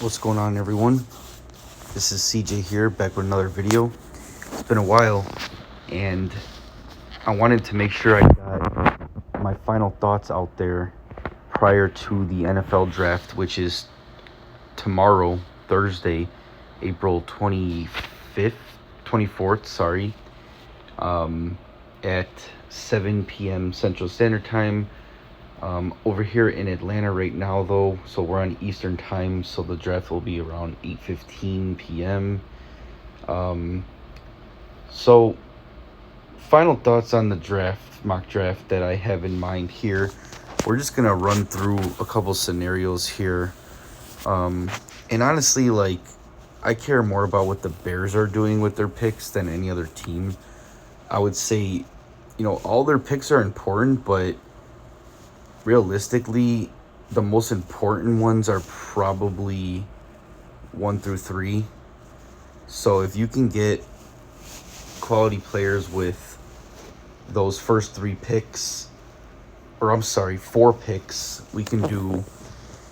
What's going on, everyone? This is CJ here, back with another video. It's been a while, and I wanted to make sure I got my final thoughts out there prior to the NFL draft, which is tomorrow, Thursday, April 24th, at 7 p.m. Central Standard Time. Over here in Atlanta right now, though, so we're on Eastern Time, so the draft will be around 8:15 p.m. So, final thoughts on the mock draft that I have in mind here. We're just going to run through a couple scenarios here. And honestly, I care more about what the Bears are doing with their picks than any other team. I would say, all their picks are important, but realistically, the most important ones are probably 1 through 3. So if you can get quality players with those first 4 picks, we can do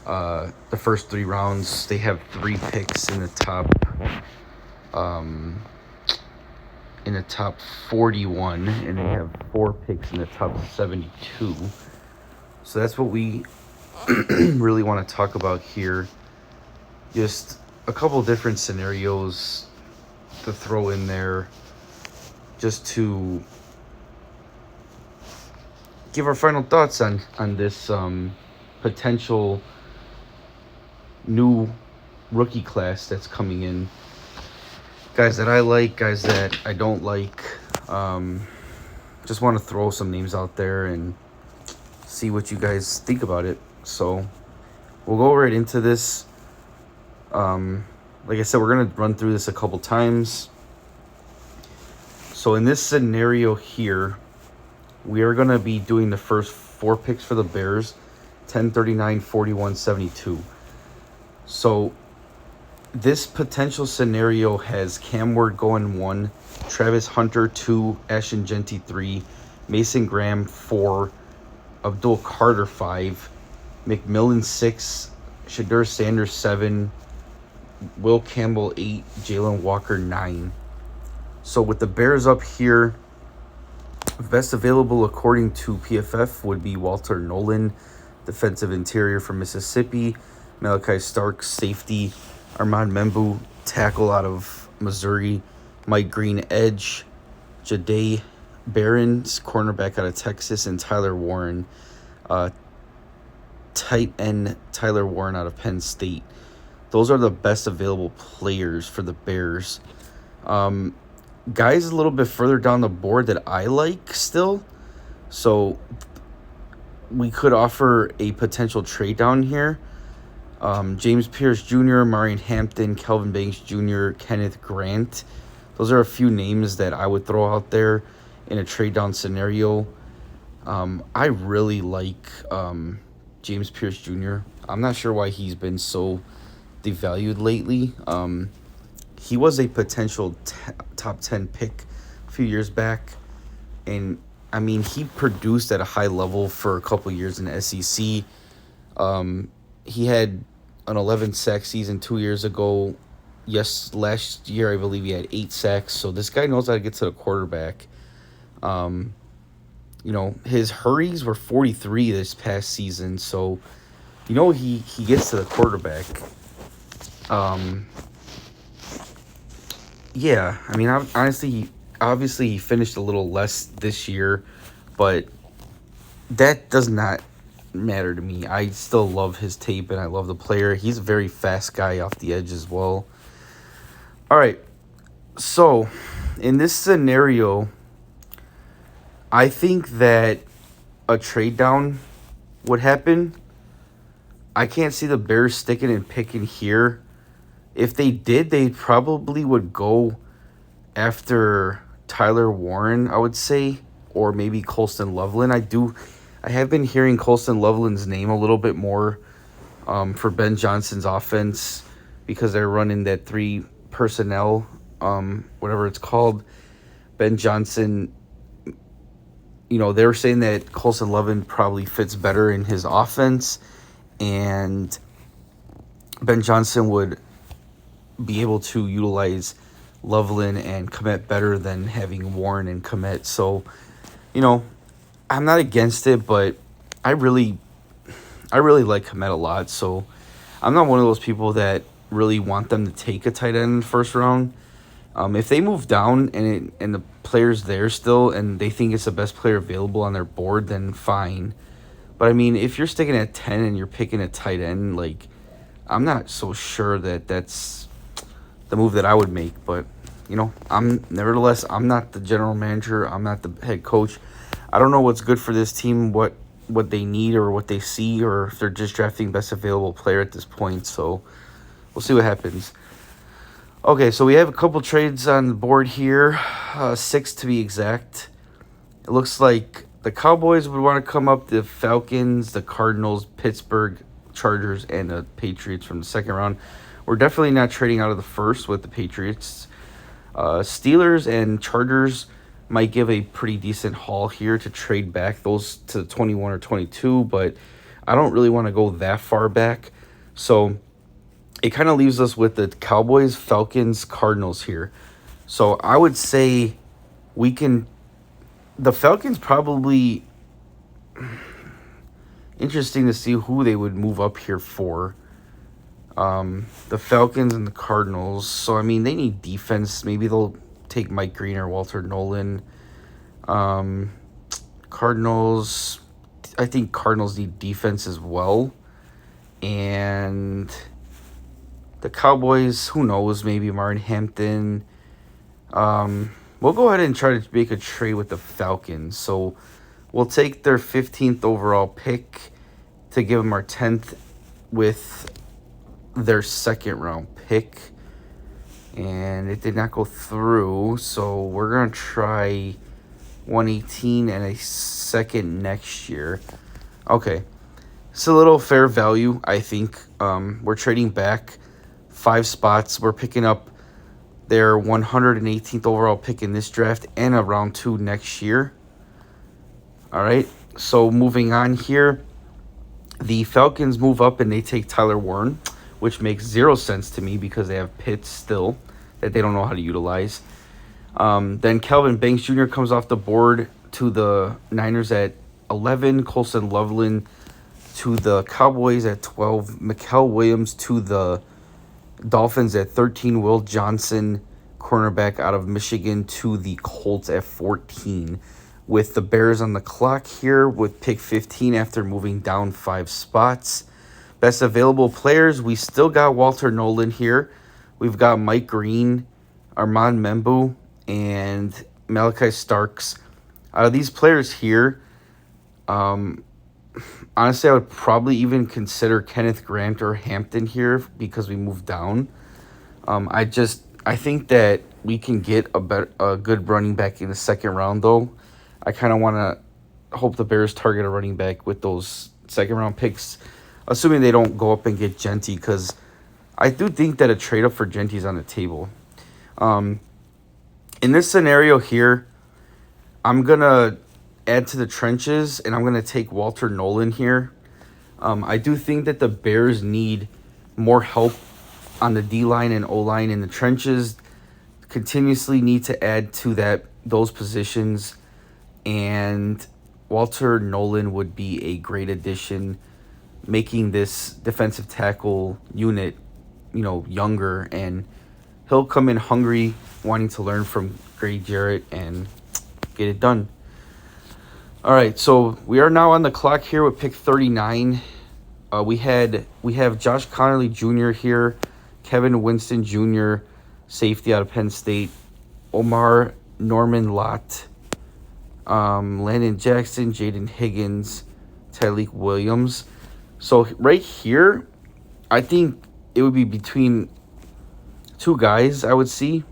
the first 3 rounds. They have 3 picks in the top 41, and they have 4 picks in the top 72. So that's what we really want to talk about here. Just a couple different scenarios to throw in there just to give our final thoughts on this potential new rookie class that's coming in. Guys that I like, guys that I don't like. Just want to throw some names out there and see what you guys think about it. So we'll go right into this. Like I said, we're going to run through this a couple times. So in this scenario here, we are going to be doing the first 4 picks for the Bears, 10, 39, 41, 72. So this potential scenario has Cam Ward going 1, Travis Hunter 2, Ashton Jeanty 3, Mason Graham 4, Abdul Carter 5, McMillan 6, Shadur Sanders 7, Will Campbell 8, Jalen Walker 9. So with the Bears up here, best available according to PFF would be Walter Nolan, defensive interior from Mississippi, Malachi Starks, safety, Armand Membu, tackle out of Missouri, Mike Green, edge, Jahdae Barron's cornerback out of Texas, and Tyler Warren, tight end Tyler Warren out of Penn State. Those are the best available players for the Bears. Guys a little bit further down the board that I like still. So we could offer a potential trade down here. James Pierce Jr., Marion Hampton, Kelvin Banks Jr., Kenneth Grant. Those are a few names that I would throw out there in a trade down scenario. I really like James Pierce Jr. I'm not sure why he's been so devalued lately. He was a potential top 10 pick a few years back. And, he produced at a high level for a couple years in the SEC. He had an 11-sack season 2 years ago. Yes, last year I believe he had 8 sacks. So this guy knows how to get to the quarterback. His hurries were 43 this past season. So, he gets to the quarterback. Yeah, honestly, obviously he finished a little less this year, but that does not matter to me. I still love his tape, and I love the player. He's a very fast guy off the edge as well. All right, so in this scenario, I think that a trade down would happen. I can't see the Bears sticking and picking here. If they did, they probably would go after Tyler Warren, I would say, or maybe Colston Loveland. I have been hearing Colston Loveland's name a little bit more for Ben Johnson's offense because they're running that 3 personnel, whatever it's called. Ben Johnson, they're saying that Colston Loveland probably fits better in his offense, and Ben Johnson would be able to utilize Loveland and Komet better than having Warren and Komet. So, you know, I'm not against it, but I really like Komet a lot. So I'm not one of those people that really want them to take a tight end in the first round. If they move down and the player's there still and they think it's the best player available on their board, then fine. But I mean, if you're sticking at 10 and you're picking a tight end, like, I'm not so sure that that's the move that I would make. But, you know, I'm not the general manager. I'm not the head coach. I don't know what's good for this team, what they need or what they see, or if they're just drafting best available player at this point. So we'll see what happens. Okay, so we have a couple trades on the board here, 6 to be exact. It looks like the Cowboys would want to come up, the Falcons, the Cardinals, Pittsburgh, Chargers, and the Patriots from the second round. We're definitely not trading out of the first with the Patriots. Steelers and Chargers might give a pretty decent haul here to trade back those to 21 or 22, but I don't really want to go that far back. So it kind of leaves us with the Cowboys, Falcons, Cardinals here. So I would say the Falcons probably, interesting to see who they would move up here for. The Falcons and the Cardinals. So, I mean, they need defense. Maybe they'll take Mike Green or Walter Nolan. Cardinals, I think Cardinals need defense as well. And the Cowboys, who knows, maybe Martin Hampton. We'll go ahead and try to make a trade with the Falcons. So we'll take their 15th overall pick to give them our 10th with their second round pick. And it did not go through. So we're going to try 118 and a second next year. Okay. It's a little fair value, I think. We're trading back 5 spots. We're picking up their 118th overall pick in this draft and a round 2 next year. All right. So moving on here, the Falcons move up and they take Tyler Warren, which makes 0 sense to me because they have Pitts still that they don't know how to utilize. Then Calvin Banks Jr. comes off the board to the Niners at 11. Colson Loveland to the Cowboys at 12. Mikael Williams to the Dolphins at 13. Will Johnson, cornerback out of Michigan, to the Colts at 14. With the Bears on the clock here with pick 15 after moving down 5 spots. Best available players, we still got Walter Nolan here. We've got Mike Green, Armand Membu, and Malachi Starks. Out of these players here, honestly, I would probably even consider Kenneth Grant or Hampton here because we moved down. I think that we can get a good running back in the second round, though. I kind of want to hope the Bears target a running back with those second round picks, assuming they don't go up and get Genty, because I do think that a trade up for Genty is on the table. In this scenario here, I'm going to add to the trenches, and I'm going to take Walter Nolan here. I do think that the Bears need more help on the D-line and O-line in the trenches. Continuously need to add to those positions, and Walter Nolan would be a great addition, making this defensive tackle unit, younger, and he'll come in hungry, wanting to learn from Grady Jarrett and get it done. All right, so we are now on the clock here with pick 39. We have Josh Connerly Jr. here, Kevin Winston Jr., safety out of Penn State, Omar Norman Lott, Landon Jackson, Jaden Higgins, Tyleek Williams. So right here, I think it would be between 2 guys. I would say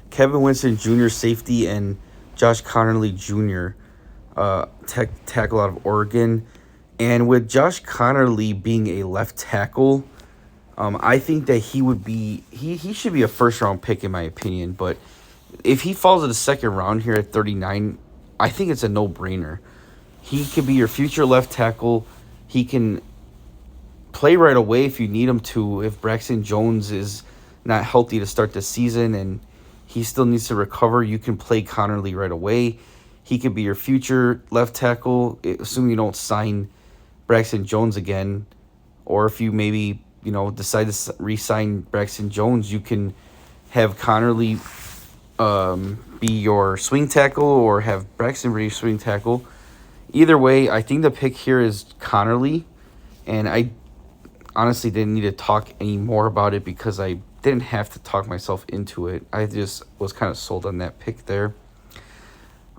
Kevin Winston Jr. safety and Josh Connerly Jr. Tackle out of Oregon. And with Josh Connerly being a left tackle, I think that he should be a first round pick in my opinion. But if he falls to the second round here at 39, I think it's a no brainer. He could be your future left tackle. He can play right away if you need him to. If Braxton Jones is not healthy to start the season and he still needs to recover, you can play Connerly right away. He could be your future left tackle, assuming you don't sign Braxton Jones again. Or if you maybe, decide to re-sign Braxton Jones, you can have Connerly be your swing tackle or have Braxton be your swing tackle. Either way, I think the pick here is Connerly, and I honestly didn't need to talk any more about it because I didn't have to talk myself into it. I just was kind of sold on that pick there.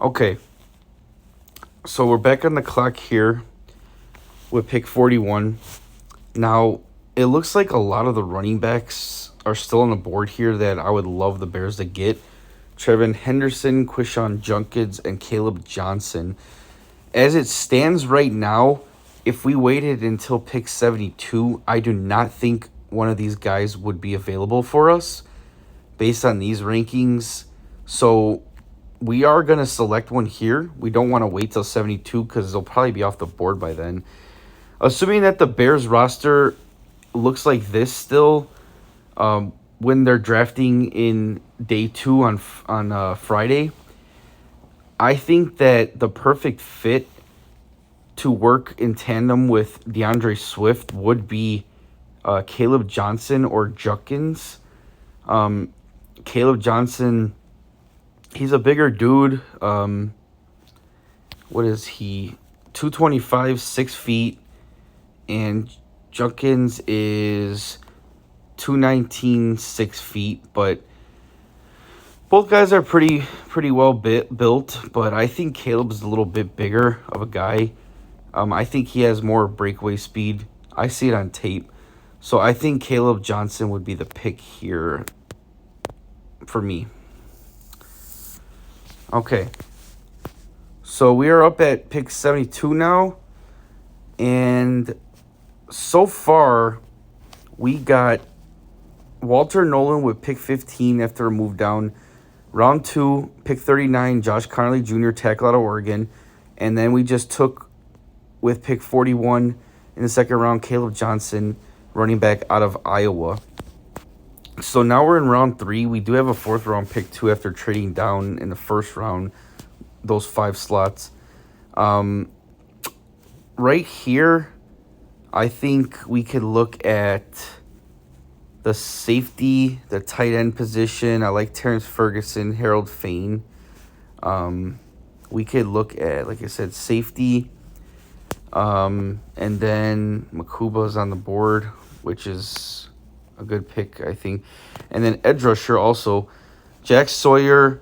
Okay, so we're back on the clock here with pick 41. Now, it looks like a lot of the running backs are still on the board here that I would love the Bears to get. Trevin Henderson, Quishon Judkins, and Caleb Johnson. As it stands right now, if we waited until pick 72, I do not think one of these guys would be available for us based on these rankings. So we are going to select one here. We don't want to wait till 72 because they'll probably be off the board by then. Assuming that the Bears roster looks like this still, when they're drafting in day 2 on Friday, I think that the perfect fit to work in tandem with DeAndre Swift would be Caleb Johnson or Judkins. Caleb Johnson, he's a bigger dude. What is he? 225, 6 feet. And Judkins is 219, 6 feet. But both guys are pretty well built. But I think Caleb's a little bit bigger of a guy. I think he has more breakaway speed. I see it on tape. So I think Caleb Johnson would be the pick here for me. Okay. So we are up at pick 72 now. And so far, we got Walter Nolan with pick 15 after a move down. Round 2, pick 39, Josh Connerly Jr., tackle out of Oregon. And then we just took, with pick 41 in the second round, Caleb Johnson, running back out of Iowa. So now we're in round 3. We do have a 4th round pick, too, after trading down in the first round, those 5 slots. Right here, I think we could look at the safety, the tight end position. I like Terrence Ferguson, Harold Fain. We could look at, like I said, safety. And then Makuba's on the board, which is a good pick, I think. And then edge rusher also. Jack Sawyer,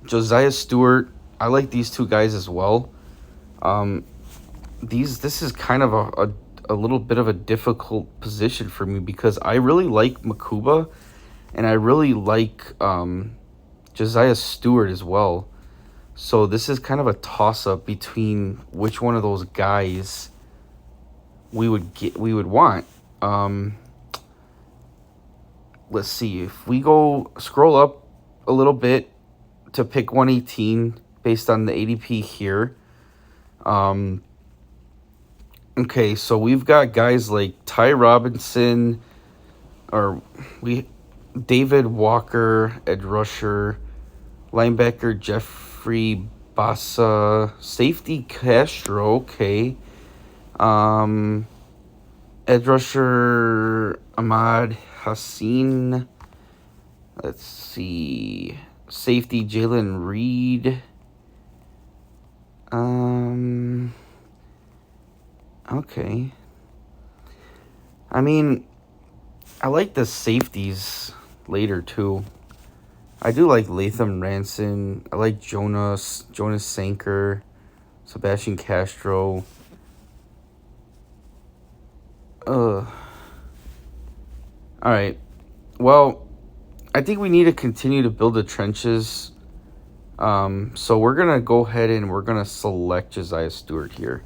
Josiah Stewart. I like these 2 guys as well. This is kind of a little bit of a difficult position for me because I really like Makuba and I really like Josiah Stewart as well. So this is kind of a toss-up between which one of those guys we would want. Let's see. If we scroll up a little bit to pick 118 based on the ADP here. Okay, so we've got guys like Ty Robinson, David Walker, edge rusher, linebacker Jeffrey Bassa, safety Castro, okay. Edge rusher Ahmad Hassan. Let's see. Safety Jalen Reed. Okay. I mean, I like the safeties later too. I do like Latham Ranson. I like Jonas Sanker, Sebastian Castro. All right. Well, I think we need to continue to build the trenches. So we're going to go ahead and we're going to select Josiah Stewart here.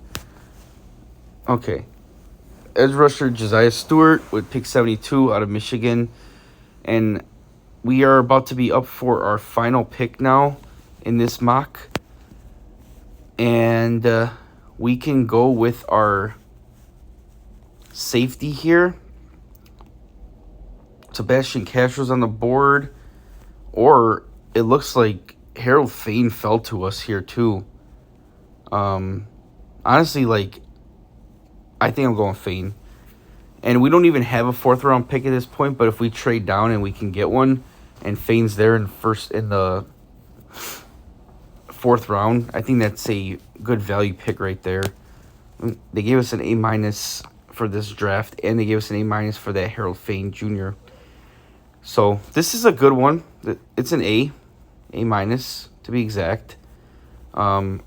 Okay. Edge rusher Josiah Stewart with pick 72 out of Michigan. And we are about to be up for our final pick now in this mock. And we can go with our safety here. Sebastian Castro's on the board. Or it looks like Harold Fane fell to us here too. Honestly, like, I think I'm going Fane. And we don't even have a 4th round pick at this point, but if we trade down and we can get one, and Fane's there in the 4th round, I think that's a good value pick right there. They gave us an A- for this draft, and they gave us an A- for that Harold Fane Jr. So this is a good one. It's an A- to be exact. I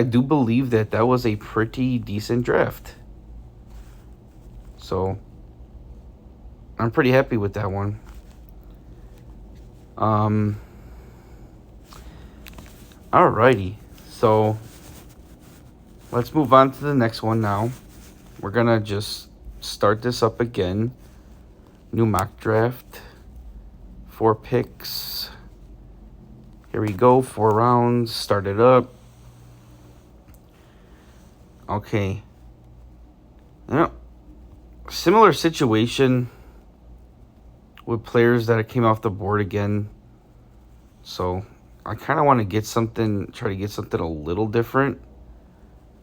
do believe that was a pretty decent draft. So I'm pretty happy with that one. Alrighty. So let's move on to the next one now. We're going to just start this up again. New mock draft. 4 picks. Here we go. 4 rounds. Start it up. Okay. Yeah. Similar situation with players that came off the board again. So I kind of want to try to get something a little different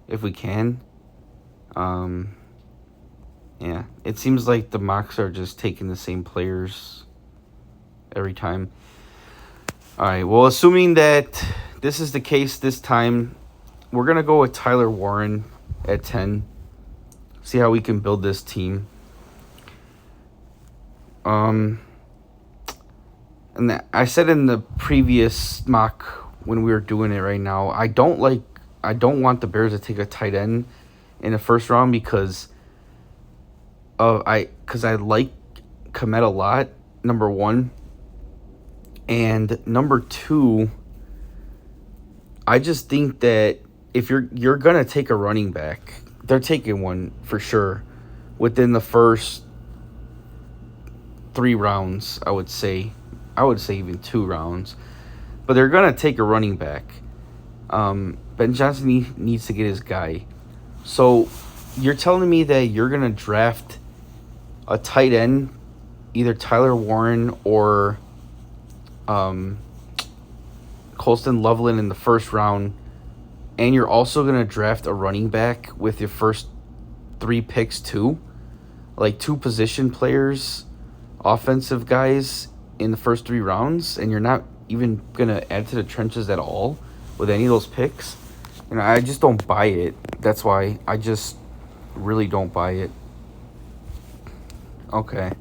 if we can. Yeah, it seems like the mocks are just taking the same players every time. All right, well, assuming that this is the case this time, we're going to go with Tyler Warren at 10. See how we can build this team. And I said in the previous mock when we were doing it right now, I don't want the Bears to take a tight end in the 1st round because I like Kmet a lot, number 1. And number 2, I just think that if you're gonna take a running back, they're taking one for sure within the first 3 rounds, I would say even 2 rounds. But they're going to take a running back. Ben Johnson needs to get his guy. So you're telling me that you're going to draft a tight end, either Tyler Warren or Colston Loveland in the 1st round, and you're also going to draft a running back with your first 3 picks too? Like 2 position players, offensive guys in the first 3 rounds, and you're not even going to add to the trenches at all with any of those picks? I just don't buy it. That's why I just really don't buy it. Okay.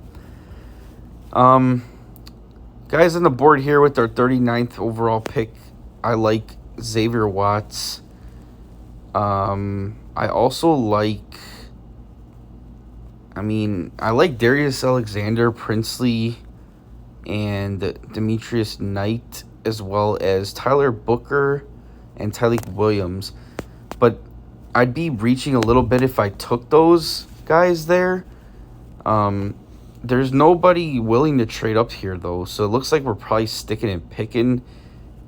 Guys on the board here with our 39th overall pick, I like Xavier Watts. I also like Darius Alexander, Princely, and Demetrius Knight, as well as Tyler Booker and Tyleik Williams. But I'd be reaching a little bit if I took those guys there. There's nobody willing to trade up here, though, so it looks like we're probably sticking and picking.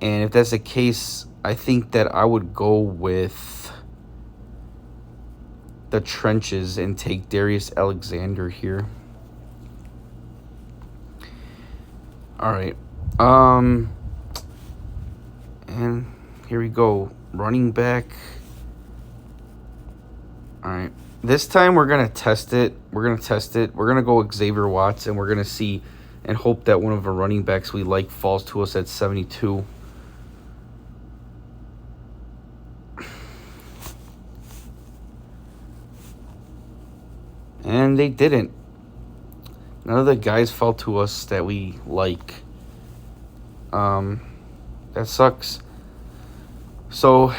And if that's the case, I think that I would go with the trenches and take Darius Alexander here. All right. And here we go. Running back. All right. This time we're going to test it. We're going to go with Xavier Watts, and we're going to see and hope that one of our running backs we like falls to us at 72. And they didn't. None of the guys fell to us that we like. That sucks. So,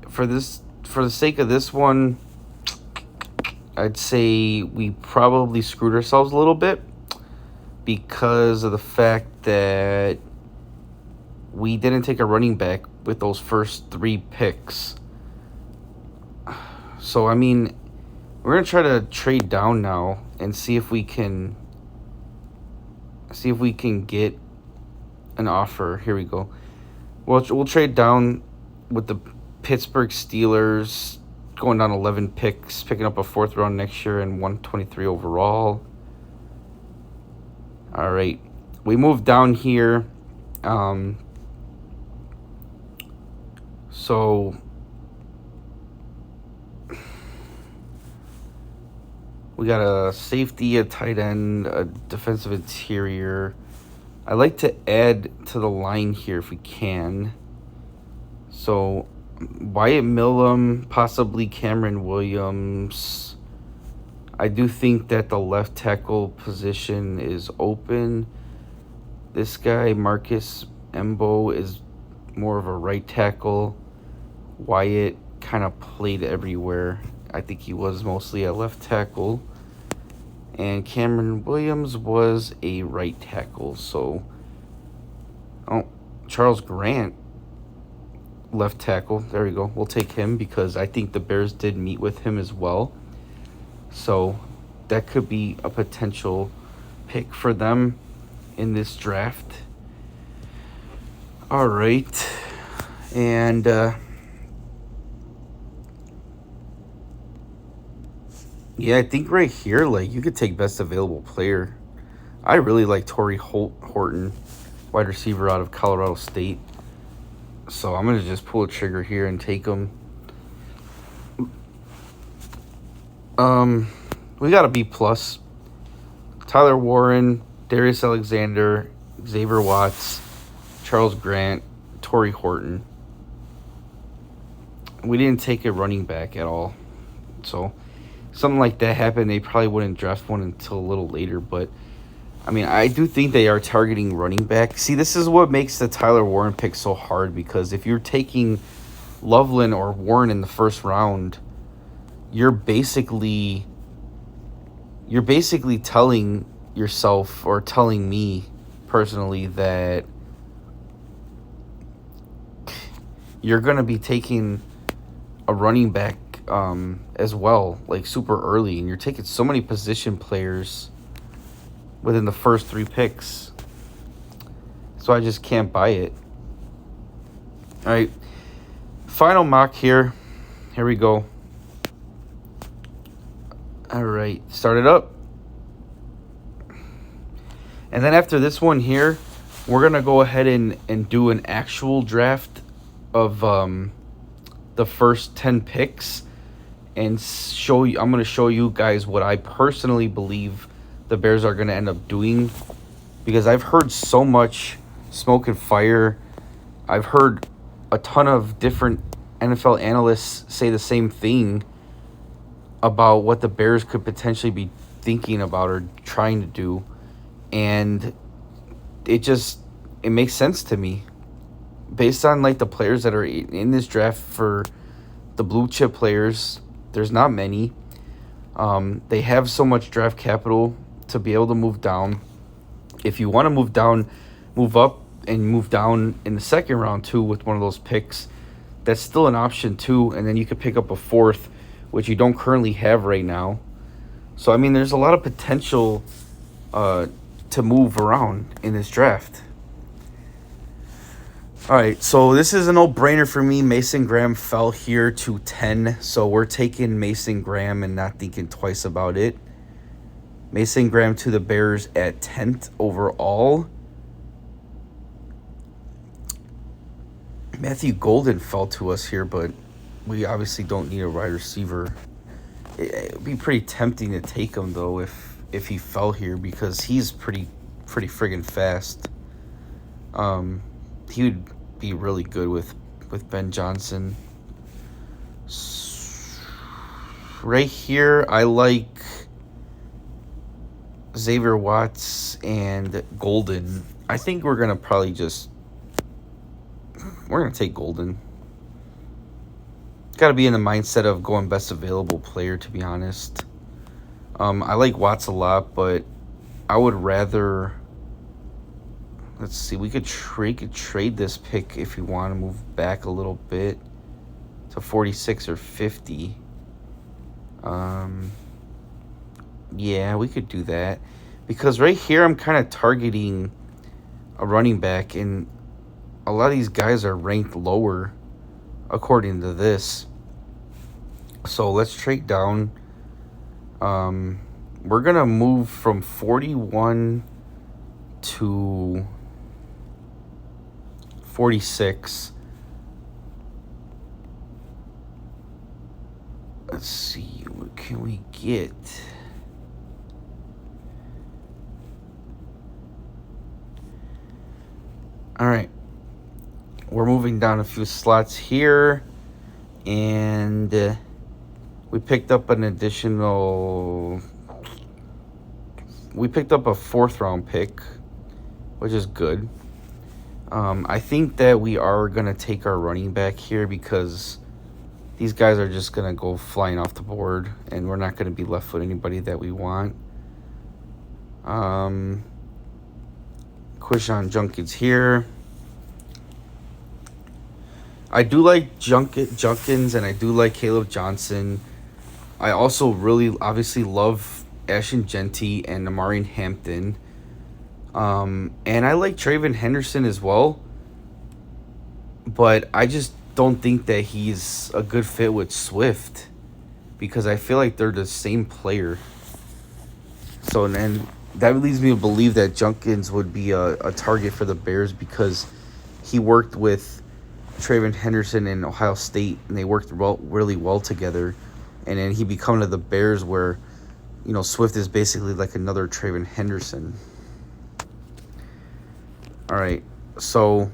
for the sake of this one, I'd say we probably screwed ourselves a little bit because of the fact that we didn't take a running back with those first 3 picks. So, we're going to try to trade down now and see if we can get an offer. Here we go. We'll trade down with the Pittsburgh Steelers, going down 11 picks, picking up a 4th round next year and 123 overall. All right. We move down here. So we got a safety, a tight end, a defensive interior. I like to add to the line here if we can. So Wyatt Millum, possibly Cameron Williams. I do think that the left tackle position is open. This guy, Marcus Embo, is more of a right tackle. Wyatt kind of played everywhere. I think he was mostly a left tackle. And Cameron Williams was a right tackle. So, Charles Grant, left tackle. There we go. We'll take him because I think the Bears did meet with him as well. So, that could be a potential pick for them in this draft. All right. And yeah, I think right here, like, you could take best available player. I really like Torrey Horton, wide receiver out of Colorado State. So I'm going to just pull a trigger here and take him. We got a B+. Tyler Warren, Darius Alexander, Xavier Watts, Charles Grant, Torrey Horton. We didn't take a running back at all. So something like that happened, they probably wouldn't draft one until a little later. But, I mean, I do think they are targeting running back. See, this is what makes the Tyler Warren pick so hard, because if you're taking Loveland or Warren in the first round, you're basically telling yourself, or telling me personally, that you're going to be taking a running back as well, like super early, and you're taking so many position players within the first 3 picks. So I just can't buy it. All right, final mock here. Here we go. All right, start it up. And then after this one here, we're going to go ahead and do an actual draft of the first 10 picks, and show you. I'm going to show you guys what I personally believe the Bears are going to end up doing, because I've heard so much smoke and fire. I've heard a ton of different NFL analysts say the same thing about what the Bears could potentially be thinking about or trying to do. And it makes sense to me based on like the players that are in this draft. For the blue chip players, there's not many. They have so much draft capital to be able to move down. If you want to move down, move up and move down in the second round too with one of those picks, that's still an option too. And then you could pick up a 4th, which you don't currently have right now. So, I mean, there's a lot of potential to move around in this draft. All right, so this is a no-brainer for me. Mason Graham fell here to 10, so we're taking Mason Graham and not thinking twice about it. Mason Graham to the Bears at 10th overall. Matthew Golden fell to us here, but we obviously don't need a wide receiver. It would be pretty tempting to take him, though, if he fell here, because he's pretty friggin' fast. He would be really good with Ben Johnson. Right here, I like Xavier Watts and Golden. I think we're going to probably we're going to take Golden. Got to be in the mindset of going best available player, to be honest. I like Watts a lot, but I would rather... Let's see, we could trade this pick if you want to move back a little bit to 46 or 50. Yeah, we could do that. Because right here I'm kind of targeting a running back, and a lot of these guys are ranked lower according to this. So let's trade down. We're going to move from 41 to 46. Let's see, what can we get? All right. We're moving down a few slots here. And we picked up an additional... We picked up a 4th round pick, which is good. I think that we are going to take our running back here because these guys are just going to go flying off the board, and we're not going to be left with anybody that we want. Quishon Junkins here. I do like Junkins, and I do like Caleb Johnson. I also really obviously love Ashton Genty and Amari Hampton. And I like Traven Henderson as well. But I just don't think that he's a good fit with Swift because I feel like they're the same player. So, and that leads me to believe that Junkins would be a target for the Bears because he worked with Traven Henderson in Ohio State, and they worked really well together. And then he became to the Bears where, Swift is basically like another Traven Henderson. All right, so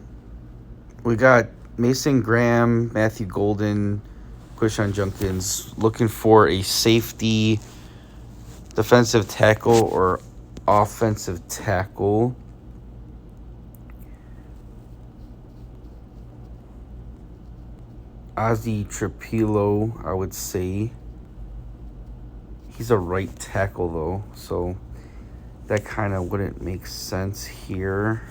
we got Mason Graham, Matthew Golden, Quishon Junkins looking for a safety, defensive tackle, or offensive tackle. Ozzy Trapilo, I would say. He's a right tackle, though, so that kind of wouldn't make sense here.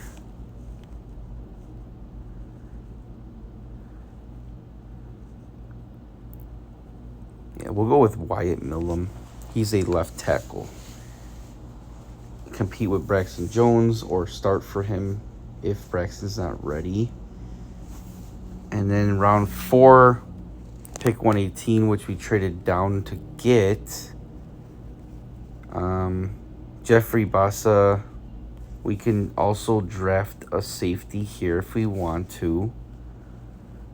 Yeah, we'll go with Wyatt Millum. He's a left tackle. Compete with Braxton Jones or start for him if Braxton's not ready. And then round 4, pick 118, which we traded down to get Jeffrey Bassa. We can also draft a safety here if we want to.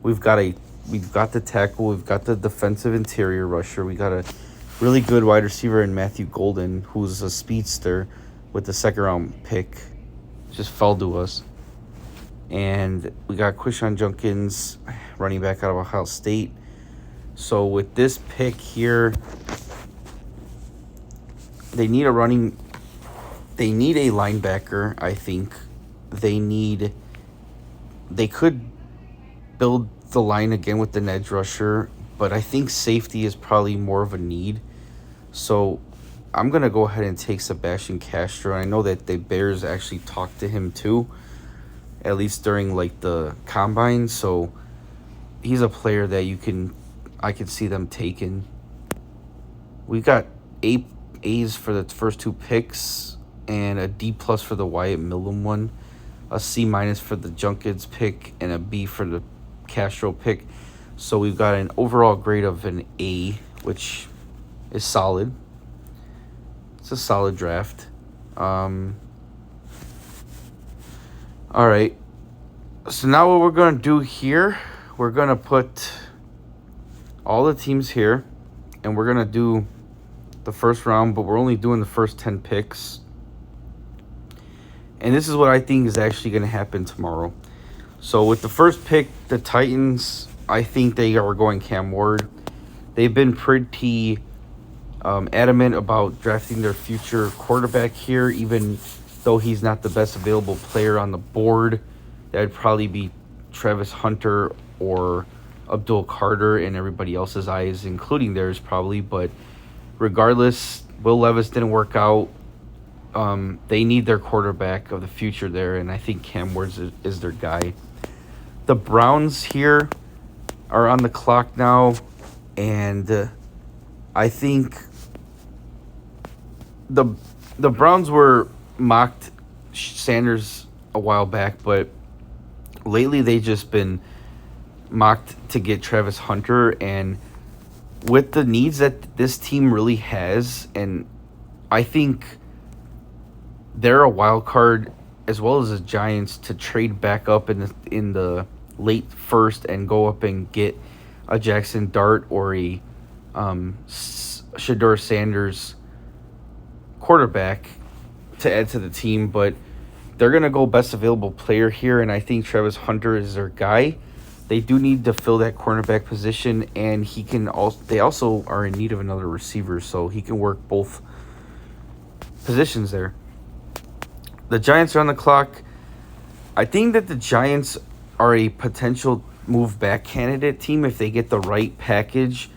We've got the tackle, we've got the defensive interior rusher, we got a really good wide receiver in Matthew Golden, who's a speedster with the 2nd round pick. Just fell to us. And we got Quishon Junkins, running back out of Ohio State. So with this pick here, they need a linebacker, I think. They could build the line again with an edge rusher, but I think safety is probably more of a need. So I'm going to go ahead and take Sebastian Castro. I know that the Bears actually talked to him too, at least during like the combine. So he's a player that I could see them taking. We got 8 A's for the first 2 picks and a D+ for the Wyatt Millum one, a C- for the Junkins pick, and a B for the Castro pick. So we've got an overall grade of an A, which is solid. It's a solid draft. All right. So now what we're going to do here, we're going to put all the teams here, and we're going to do the first round, but we're only doing the first 10 picks. And this is what I think is actually going to happen tomorrow. So with the first pick, the Titans, I think they are going Cam Ward. They've been pretty adamant about drafting their future quarterback here, even though he's not the best available player on the board. That would probably be Travis Hunter or Abdul Carter in everybody else's eyes, including theirs probably. But regardless, Will Levis didn't work out. They need their quarterback of the future there, and I think Cam Ward is their guy. The Browns here are on the clock now, and I think the Browns were mocked Sanders a while back, but lately they just been mocked to get Travis Hunter, and with the needs that this team really has, and I think they're a wild card as well as the Giants to trade back up in the late first and go up and get a Jackson Dart or a Shedeur Sanders quarterback to add to the team, but they're going to go best available player here, and I think Travis Hunter is their guy. They do need to fill that cornerback position, and they also are in need of another receiver, so he can work both positions there. The Giants are on the clock. I think that the Giants are a potential move back candidate team if they get the right package,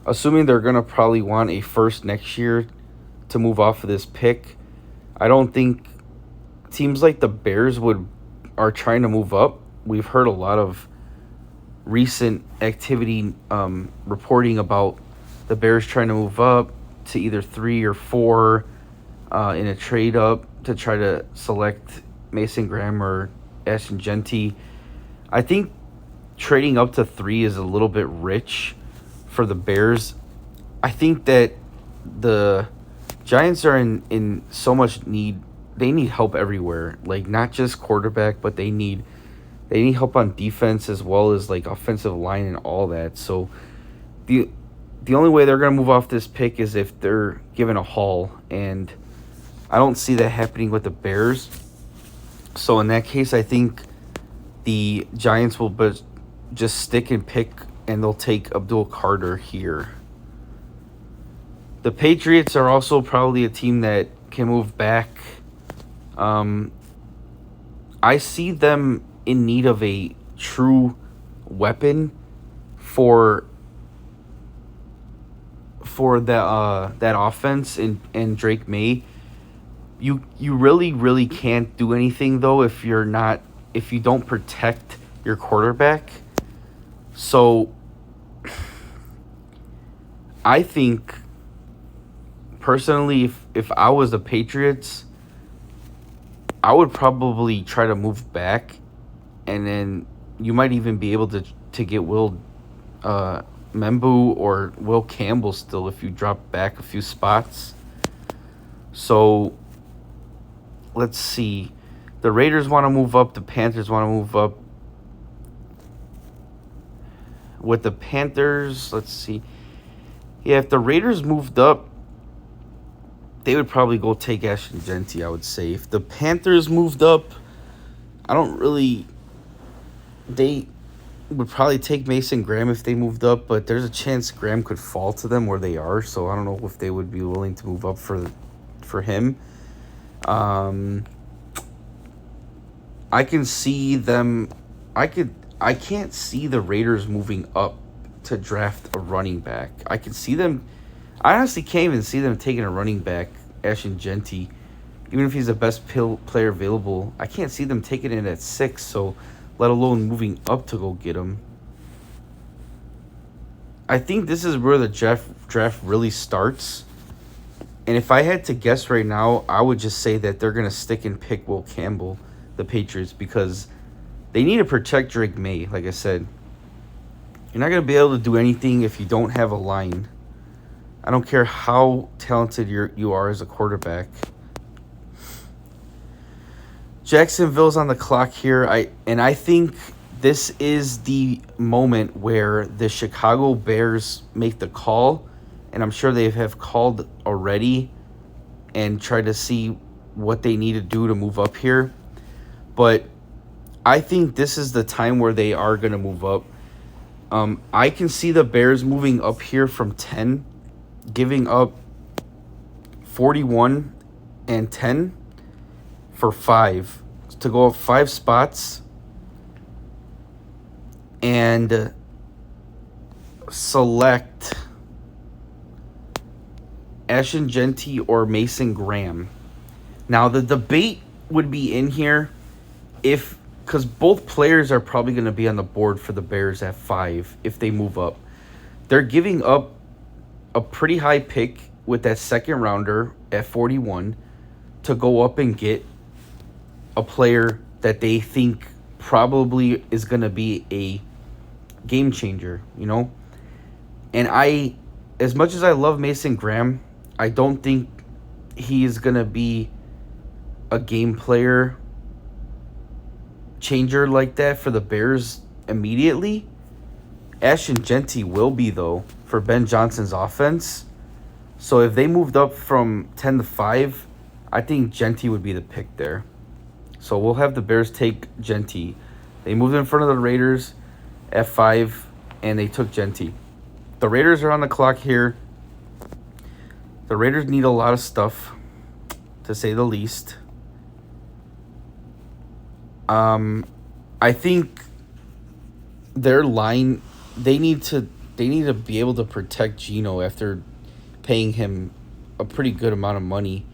assuming they're going to probably want a first next year to move off of this pick. I don't think teams like the Bears are trying to move up. We've heard a lot of recent activity reporting about the Bears trying to move up to either 3 or 4 in a trade up to try to select Mason Graham or Ashton Genty. I think trading up to 3 is a little bit rich for the Bears. I think that the Giants are in so much need. They need help everywhere, like not just quarterback, but they need help on defense as well as like offensive line and all that. So the only way they're going to move off this pick is if they're given a haul, and I don't see that happening with the Bears. So in that case, I think the Giants will just stick and pick, and they'll take Abdul Carter here. The Patriots are also probably a team that can move back. I see them in need of a true weapon for that offense and Drake May. You really can't do anything though if you don't protect your quarterback. So I think personally, if I was the Patriots, I would probably try to move back, and then you might even be able to get Will Membu or Will Campbell still if you drop back a few spots. So let's see. The Raiders want to move up. The Panthers want to move up. With the Panthers, let's see. Yeah, if the Raiders moved up, they would probably go take Ashton Genty, I would say. If the Panthers moved up, they would probably take Mason Graham if they moved up, but there's a chance Graham could fall to them where they are, so I don't know if they would be willing to move up for him. I can see them. I can't see the Raiders moving up to draft a running back. I can see them. I honestly can't even see them taking a running back, Ashton Genty, even if he's the best player available. I can't see them taking it at 6, so let alone moving up to go get him. I think this is where the draft really starts. And if I had to guess right now, I would just say that they're going to stick and pick Will Campbell, the Patriots, because they need to protect Drake May, like I said. You're not going to be able to do anything if you don't have a line. I don't care how talented you are as a quarterback. Jacksonville's on the clock here. I think this is the moment where the Chicago Bears make the call, and I'm sure they have called already and tried to see what they need to do to move up here. But I think this is the time where they are going to move up. I can see the Bears moving up here from 10, giving up 41 and 10 for 5 to go up 5 spots and select Ashton Genty or Mason Graham. Now the debate would be in here because both players are probably going to be on the board for the Bears at 5 if they move up. They're giving up a pretty high pick with that second rounder at 41 to go up and get a player that they think probably is going to be a game changer, you know? And I as much as I love Mason Graham, I don't think he's going to be a game player changer like that for the Bears immediately. Ashton Jeanty will be, though, for Ben Johnson's offense. So if they moved up from 10 to 5, I think Jeanty would be the pick there. So we'll have the Bears take Jeanty. They moved in front of the Raiders at 5, and they took Jeanty. The Raiders are on the clock here. The Raiders need a lot of stuff, to say the least. I think their line, they need to be able to protect Geno after paying him a pretty good amount of money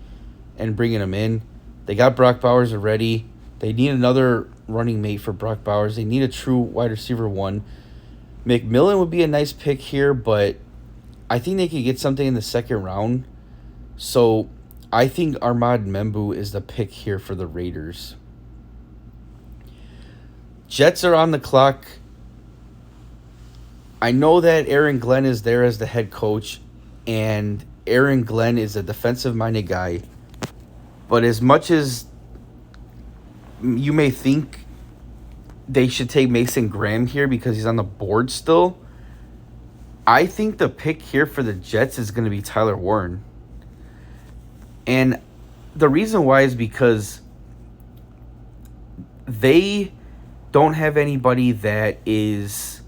and bringing him in. They got Brock Bowers already. They need another running mate for Brock Bowers. They need a true wide receiver 1. McMillan would be a nice pick here, but I think they could get something in the second round. So I think Ahmad Membu is the pick here for the Raiders. Jets are on the clock. I know that Aaron Glenn is there as the head coach, and Aaron Glenn is a defensive-minded guy. But as much as you may think they should take Mason Graham here because he's on the board still, I think the pick here for the Jets is going to be Tyler Warren. And the reason why is because they don't have anybody that is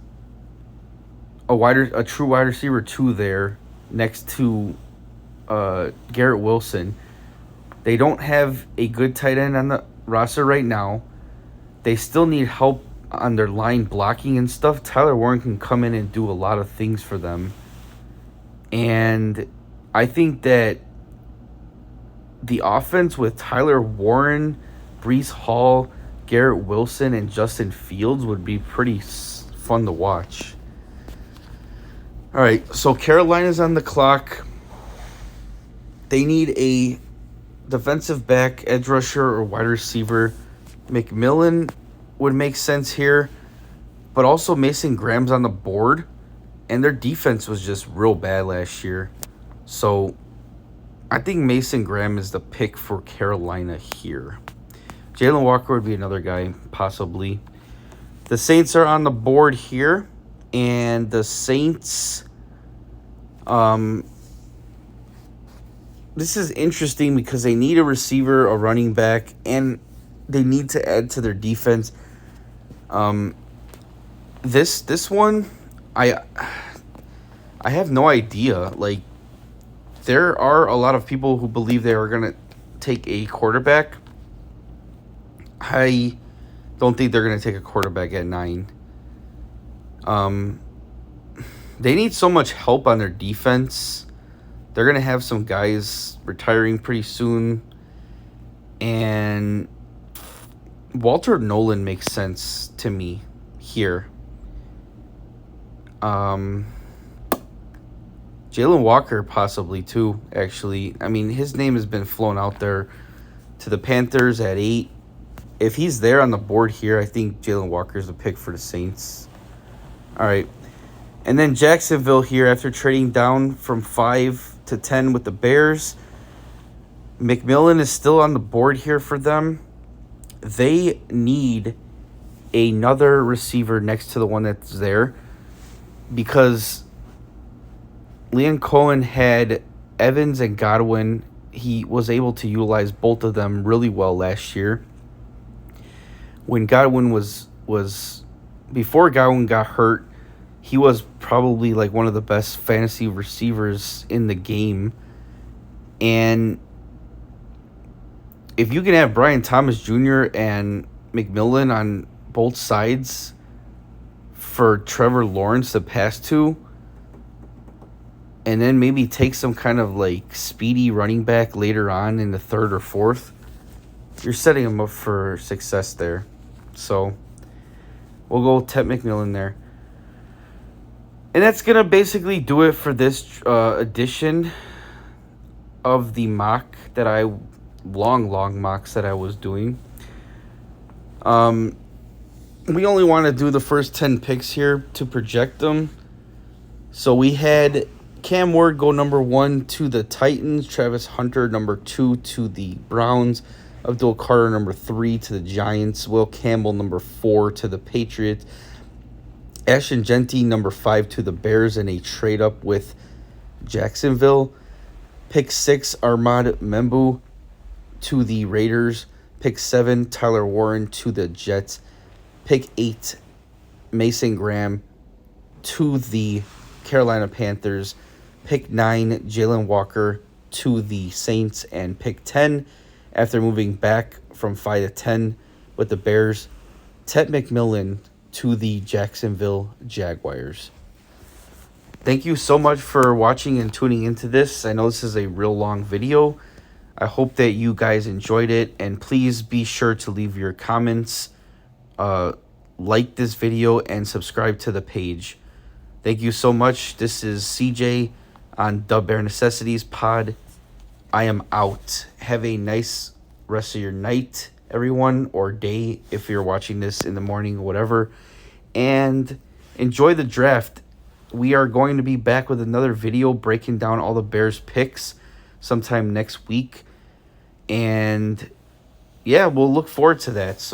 a true wide receiver 2 there next to Garrett Wilson. They don't have a good tight end on the roster right now. They still need help on their line blocking and stuff. Tyler Warren can come in and do a lot of things for them. And I think that the offense with Tyler Warren, Breece Hall, Garrett Wilson, and Justin Fields would be pretty fun to watch. All right, so Carolina's on the clock. They need a defensive back, edge rusher, or wide receiver. McMillan would make sense here, but also Mason Graham's on the board, and their defense was just real bad last year. So I think Mason Graham is the pick for Carolina here. Jalen Walker would be another guy, possibly. The Saints are on the board here, and the Saints, this is interesting because they need a receiver, a running back, and they need to add to their defense. This one, I have no idea. Like, there are a lot of people who believe they are going to take a quarterback. I don't think they're going to take a quarterback at 9. They need so much help on their defense. They're going to have some guys retiring pretty soon. And Walter Nolan makes sense to me here. Jalen Walker possibly too, actually. I mean, his name has been flown out there to the Panthers at 8. If he's there on the board here, I think Jalen Walker is the pick for the Saints. All right. And then Jacksonville here, after trading down from 5 to 10 with the Bears. McMillan is still on the board here for them. They need another receiver next to the one that's there, because Liam Cohen had Evans and Godwin. He was able to utilize both of them really well last year. When Godwin was before Godwin got hurt, he was probably like one of the best fantasy receivers in the game. And if you can have Brian Thomas Jr. and McMillan on both sides for Trevor Lawrence to pass to, and then maybe take some kind of like speedy running back later on in the 3rd or 4th, you're setting him up for success there. So we'll go with Ted McMillan there. And that's going to basically do it for this edition of the mock that long mocks that I was doing. We only want to do the first 10 picks here to project them. So we had Cam Ward go number 1 to the Titans. Travis Hunter number 2 to the Browns. Abdul Carter number 3 to the Giants. Will Campbell number 4 to the Patriots. Ashton Genty number 5 to the Bears in a trade up with Jacksonville. Pick 6, Armand Membu to the Raiders. Pick 7, Tyler Warren to the Jets. Pick 8, Mason Graham to the Carolina Panthers. Pick 9, Jalen Walker to the Saints. And pick 10, after moving back from 5 to 10 with the Bears, Ted McMillan to the Jacksonville Jaguars. Thank you so much for watching and tuning into this. I know this is a real long video. I hope that you guys enjoyed it, and please be sure to leave your comments, like this video, and subscribe to the page. Thank you so much. This is CJ on DaBearNecessitiesPod. I am out. Have a nice rest of your night, everyone, or day if you're watching this in the morning, whatever. And enjoy the draft. We are going to be back with another video breaking down all the Bears picks sometime next week. And yeah, we'll look forward to that. So